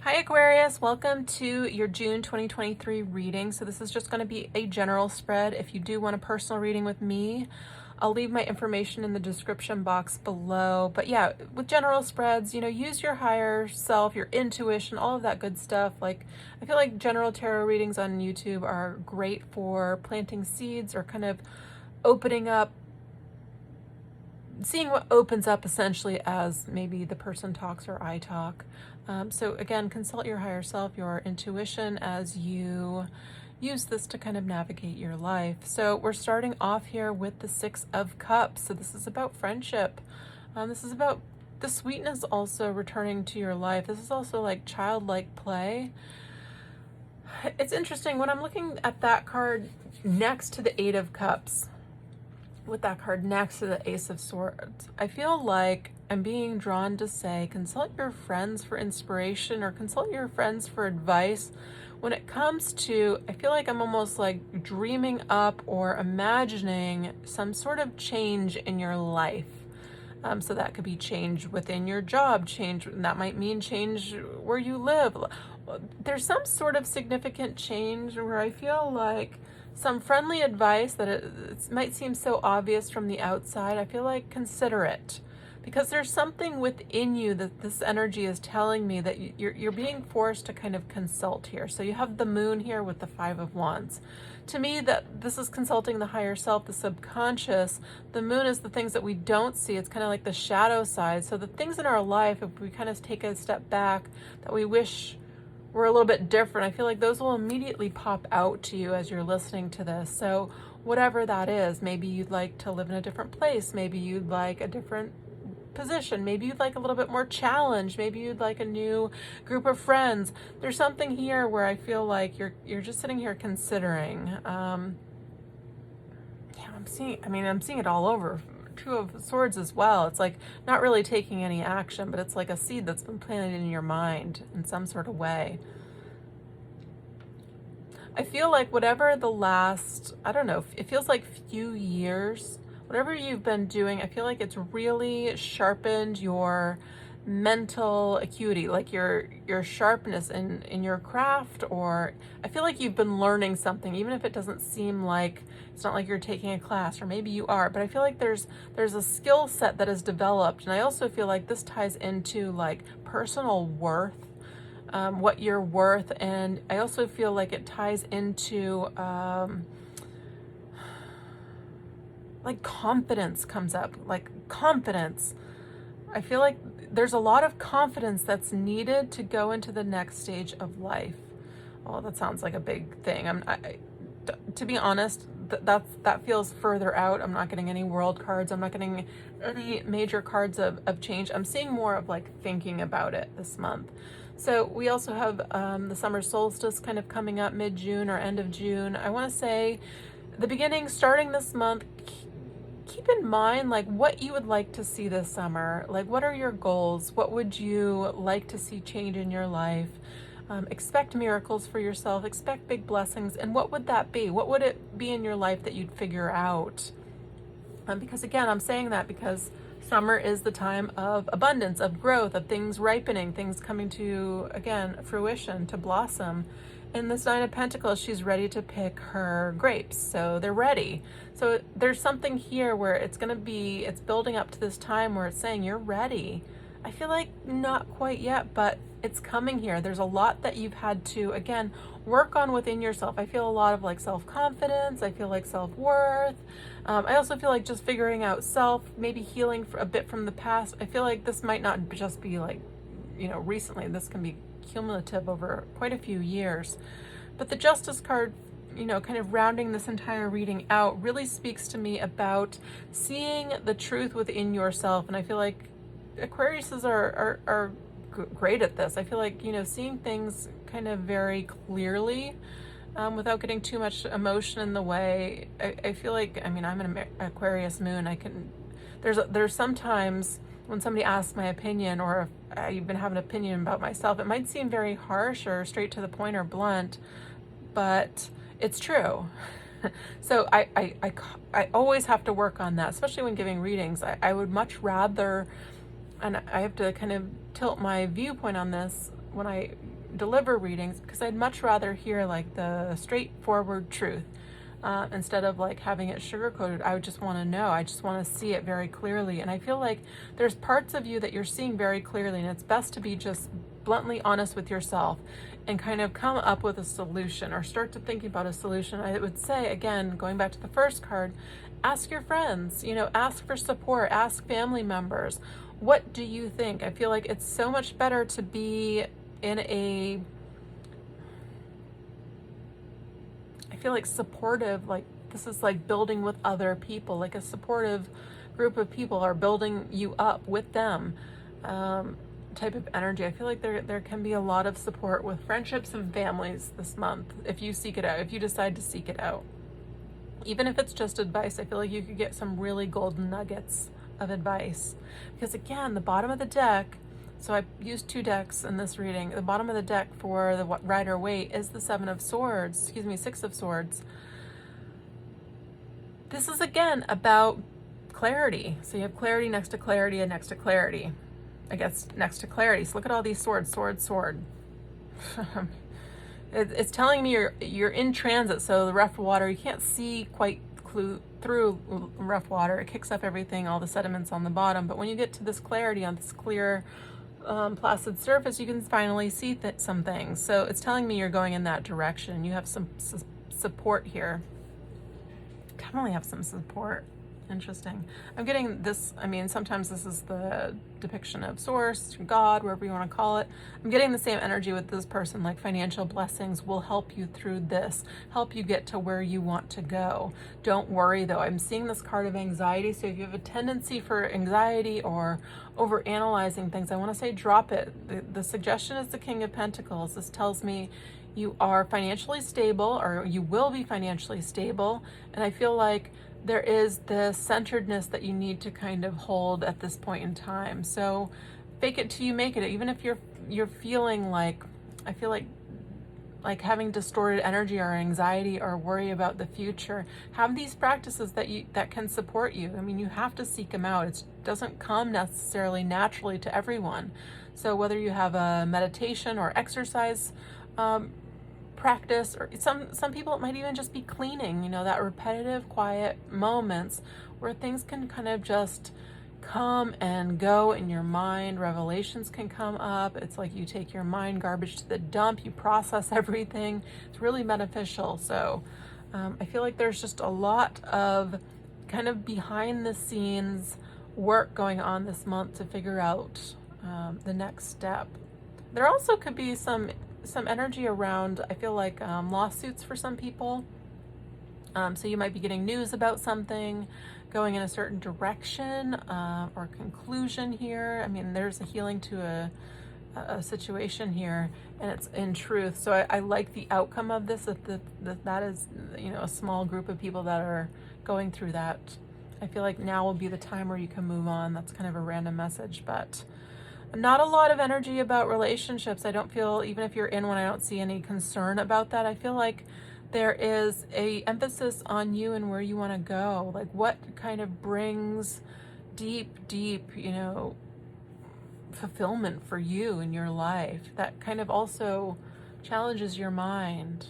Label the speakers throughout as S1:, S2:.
S1: Hi Aquarius, welcome to your June 2023 reading. So this is just going to be a general spread. If you do want a personal reading with me, I'll leave my information in the description box below. But yeah, with general spreads, use your higher self, your intuition, all of that good stuff. Like, I feel like general tarot readings on YouTube are great for planting seeds or kind of opening up, seeing what opens up essentially as maybe the person talks or I talk. So again, consult your higher self, your intuition, as you use this to kind of navigate your life. So we're starting off here with the Six of Cups. So this is about friendship. This is about the sweetness also returning to your life. This is also like childlike play. It's interesting when I'm looking at that card next to the Eight of Cups, with that card next to the Ace of Swords, I feel like I'm being drawn to say consult your friends for inspiration or consult your friends for advice when it comes to, I feel like I'm almost like dreaming up or imagining some sort of change in your life. So that could be change within your job, change, that might mean change where you live. There's some sort of significant change where I feel like some friendly advice that it might seem so obvious from the outside. I feel like consider it, because there's something within you that this energy is telling me that you're being forced to kind of consult here. So you have the moon here with the Five of Wands. To me, that this is consulting the higher self, the subconscious. The moon is the things that we don't see. It's kind of like the shadow side. So the things in our life, if we kind of take a step back, that we wish were a little bit different, I feel like those will immediately pop out to you as you're listening to this. So whatever that is, maybe you'd like to live in a different place, maybe you'd like a different position, maybe you'd like a little bit more challenge, maybe you'd like a new group of friends. There's something here where I feel like you're just sitting here considering. I'm seeing it all over. Two of Swords as well. It's like not really taking any action, but it's like a seed that's been planted in your mind in some sort of way. I feel like whatever the last, I don't know, it feels like few years, whatever you've been doing, I feel like it's really sharpened your mental acuity, like your sharpness in your craft, or I feel like you've been learning something, even if it doesn't seem like, it's not like you're taking a class, or maybe you are, but I feel like there's a skill set that is developed. And I also feel like this ties into like personal worth, what you're worth. And I also feel like it ties into like confidence comes up, like confidence. I feel like there's a lot of confidence that's needed to go into the next stage of life. Oh, that sounds like a big thing. To be honest, that feels further out. I'm not getting any world cards. I'm not getting any major cards of change. I'm seeing more of like thinking about it this month. So we also have the summer solstice kind of coming up mid-June or end of June. I want to say the beginning, starting this month, keep in mind like what you would like to see this summer. Like, what are your goals? What would you like to see change in your life? Expect miracles for yourself, expect big blessings. And what would that be? What would it be in your life that you'd figure out? Because again, I'm saying that because summer is the time of abundance, of growth, of things ripening, things coming to, again, fruition, to blossom. In this Nine of Pentacles, she's ready to pick her grapes. So they're ready. So there's something here where it's building up to this time where it's saying you're ready. I feel like not quite yet, but it's coming here. There's a lot that you've had to, again, work on within yourself. I feel a lot of like self-confidence. I feel like self-worth. I also feel like just figuring out self, maybe healing for a bit from the past. I feel like this might not just be like, recently. This can be cumulative over quite a few years. But the Justice card, kind of rounding this entire reading out, really speaks to me about seeing the truth within yourself. And I feel like Aquariuses are great at this. I feel like, seeing things kind of very clearly, without getting too much emotion in the way. I feel like, I'm an Aquarius moon. There's sometimes when somebody asks my opinion, or if I even have an opinion about myself, it might seem very harsh or straight to the point or blunt, but it's true. So I always have to work on that, especially when giving readings. I would much rather, and I have to kind of tilt my viewpoint on this when I deliver readings because I'd much rather hear like the straightforward truth. Instead of like having it sugar-coated. I would just want to know. I just want to see it very clearly. And I feel like there's parts of you that you're seeing very clearly, and it's best to be just bluntly honest with yourself and kind of come up with a solution or start to thinking about a solution. I would say, again, going back to the first card, ask your friends, ask for support, ask family members. What do you think? I feel like it's so much better to be in a, I feel like supportive, like this is like building with other people, like a supportive group of people are building you up with them, type of energy. I feel like there can be a lot of support with friendships and families this month if you seek it out, if you decide to seek it out. Even if it's just advice, I feel like you could get some really golden nuggets of advice. Because again, the bottom of the deck, so I used 2 decks in this reading. The bottom of the deck for the Rider-Waite is the 6 of Swords. This is again about clarity. So you have clarity next to clarity and next to clarity. I guess next to clarity. So look at all these swords, sword. It's telling me you're in transit, so the rough water, you can't see quite through rough water. It kicks up everything, all the sediments on the bottom. But when you get to this clarity on this clear, placid surface, you can finally see some things. So it's telling me you're going in that direction. You have some support here. Definitely have some support. Interesting. I'm getting this, sometimes this is the depiction of Source, God, wherever you want to call it. I'm getting the same energy with this person, like financial blessings will help you through this, help you get to where you want to go. Don't worry though. I'm seeing this card of anxiety. So if you have a tendency for anxiety or over analyzing things, I want to say drop it. The suggestion is the King of Pentacles. This tells me you are financially stable, or you will be financially stable. And I feel like there is the centeredness that you need to kind of hold at this point in time. So fake it till you make it. Even if you're feeling like, I feel like having distorted energy or anxiety or worry about the future, have these practices that can support you. You have to seek them out. It doesn't come necessarily naturally to everyone. So whether you have a meditation or exercise practice, or some people, it might even just be cleaning, that repetitive quiet moments where things can kind of just come and go in your mind. Revelations can come up. It's like you take your mind garbage to the dump, you process everything. It's really beneficial. So I feel like there's just a lot of kind of behind the scenes work going on this month to figure out the next step. There also could be some energy around, I feel like, lawsuits for some people. So you might be getting news about something going in a certain direction or conclusion here. There's a healing to a situation here, and it's in truth. So I like the outcome of this, that is, a small group of people that are going through that. I feel like now will be the time where you can move on. That's kind of a random message, but not a lot of energy about relationships. I don't feel, even if you're in one, I don't see any concern about that. I feel like there is a emphasis on you and where you want to go. Like what kind of brings deep, fulfillment for you in your life. That kind of also challenges your mind,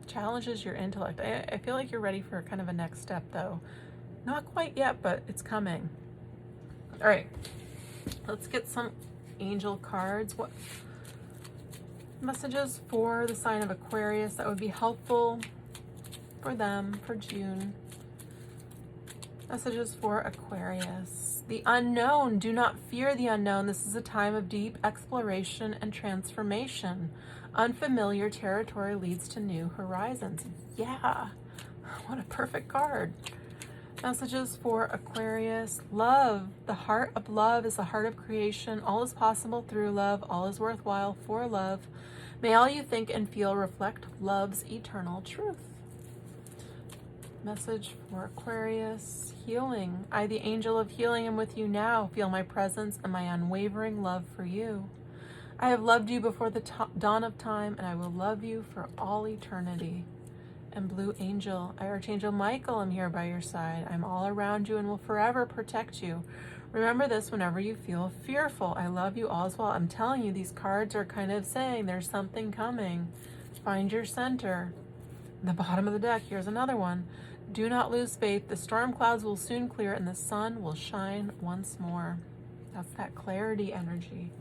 S1: challenges your intellect. I feel like you're ready for kind of a next step though. Not quite yet, but it's coming. All right. Let's get some angel cards. What messages for the sign of Aquarius that would be helpful for them for June? Messages for Aquarius. The unknown. Do not fear the unknown. This is a time of deep exploration and transformation. Unfamiliar territory leads to new horizons. Yeah, what a perfect card. Messages for Aquarius. Love. The heart of love is the heart of creation. All is possible through love. All is worthwhile for love. May all you think and feel reflect love's eternal truth. Message for Aquarius. Healing. I, the angel of healing, am with you now. Feel my presence and my unwavering love for you. I have loved you before the dawn of time, and I will love you for all eternity. And Blue Angel, I, Archangel Michael, am here by your side. I'm all around you and will forever protect you. Remember this whenever you feel fearful. I love you, all is well. I'm telling you, these cards are kind of saying there's something coming. Find your center. The bottom of the deck, here's another one. Do not lose faith. The storm clouds will soon clear and the sun will shine once more. That's that clarity energy.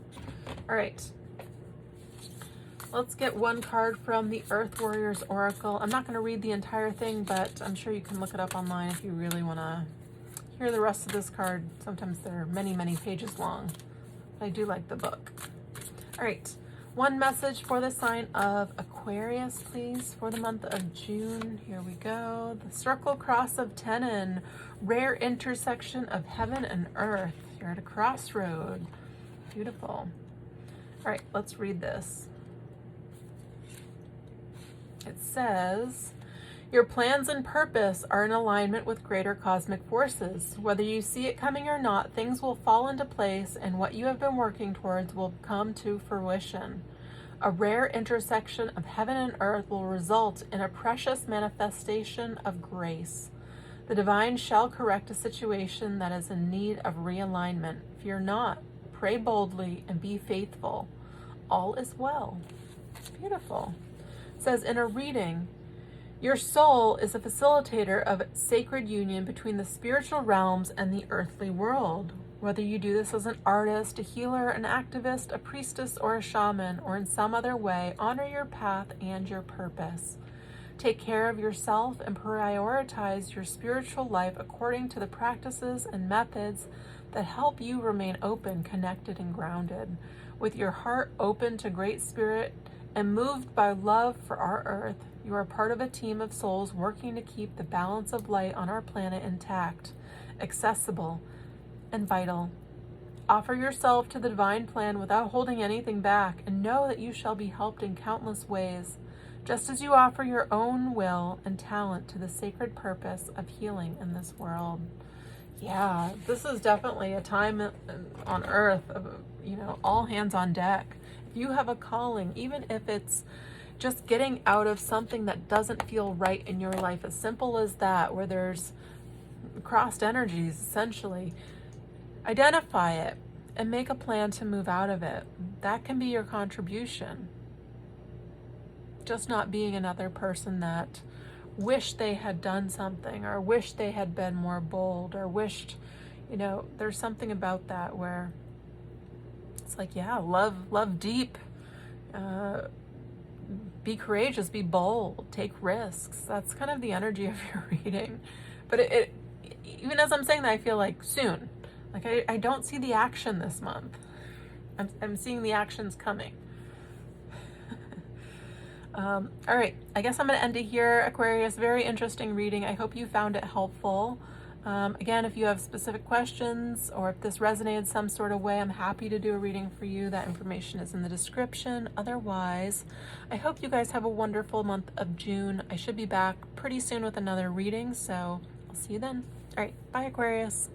S1: All right. Let's get one card from the Earth Warriors Oracle. I'm not going to read the entire thing, but I'm sure you can look it up online if you really want to hear the rest of this card. Sometimes they're many, many pages long. But I do like the book. All right. One message for the sign of Aquarius, please, for the month of June. Here we go. The Circle Cross of Tenon. Rare intersection of heaven and earth. You're at a crossroad. Beautiful. All right, let's read this. It says, your plans and purpose are in alignment with greater cosmic forces. Whether you see it coming or not, things will fall into place and what you have been working towards will come to fruition. A rare intersection of heaven and earth will result in a precious manifestation of grace. The divine shall correct a situation that is in need of realignment. Fear not, pray boldly, and be faithful. All is well. Beautiful. It says in a reading, your soul is a facilitator of sacred union between the spiritual realms and the earthly world. Whether you do this as an artist, a healer, an activist, a priestess, or a shaman, or in some other way, honor your path and your purpose. Take care of yourself and prioritize your spiritual life according to the practices and methods that help you remain open, connected, and grounded. With your heart open to Great Spirit and moved by love for our earth, you are part of a team of souls working to keep the balance of light on our planet intact, accessible, and vital. Offer yourself to the divine plan without holding anything back, and know that you shall be helped in countless ways, just as you offer your own will and talent to the sacred purpose of healing in this world. Yeah, this is definitely a time on earth of, all hands on deck. If you have a calling, even if it's just getting out of something that doesn't feel right in your life, as simple as that, where there's crossed energies, essentially, identify it and make a plan to move out of it. That can be your contribution. Just not being another person that wished they had done something, or wished they had been more bold, or wished, there's something about that where it's like, yeah, love deep, be courageous, be bold, take risks. That's kind of the energy of your reading. But it even as I'm saying that, I feel like soon. Like I don't see the action this month. I'm seeing the actions coming. All right, I guess I'm going to end it here, Aquarius. Very interesting reading. I hope you found it helpful. Again, if you have specific questions or if this resonated some sort of way, I'm happy to do a reading for you. That information is in the description. Otherwise, I hope you guys have a wonderful month of June. I should be back pretty soon with another reading, so I'll see you then. All right, bye, Aquarius.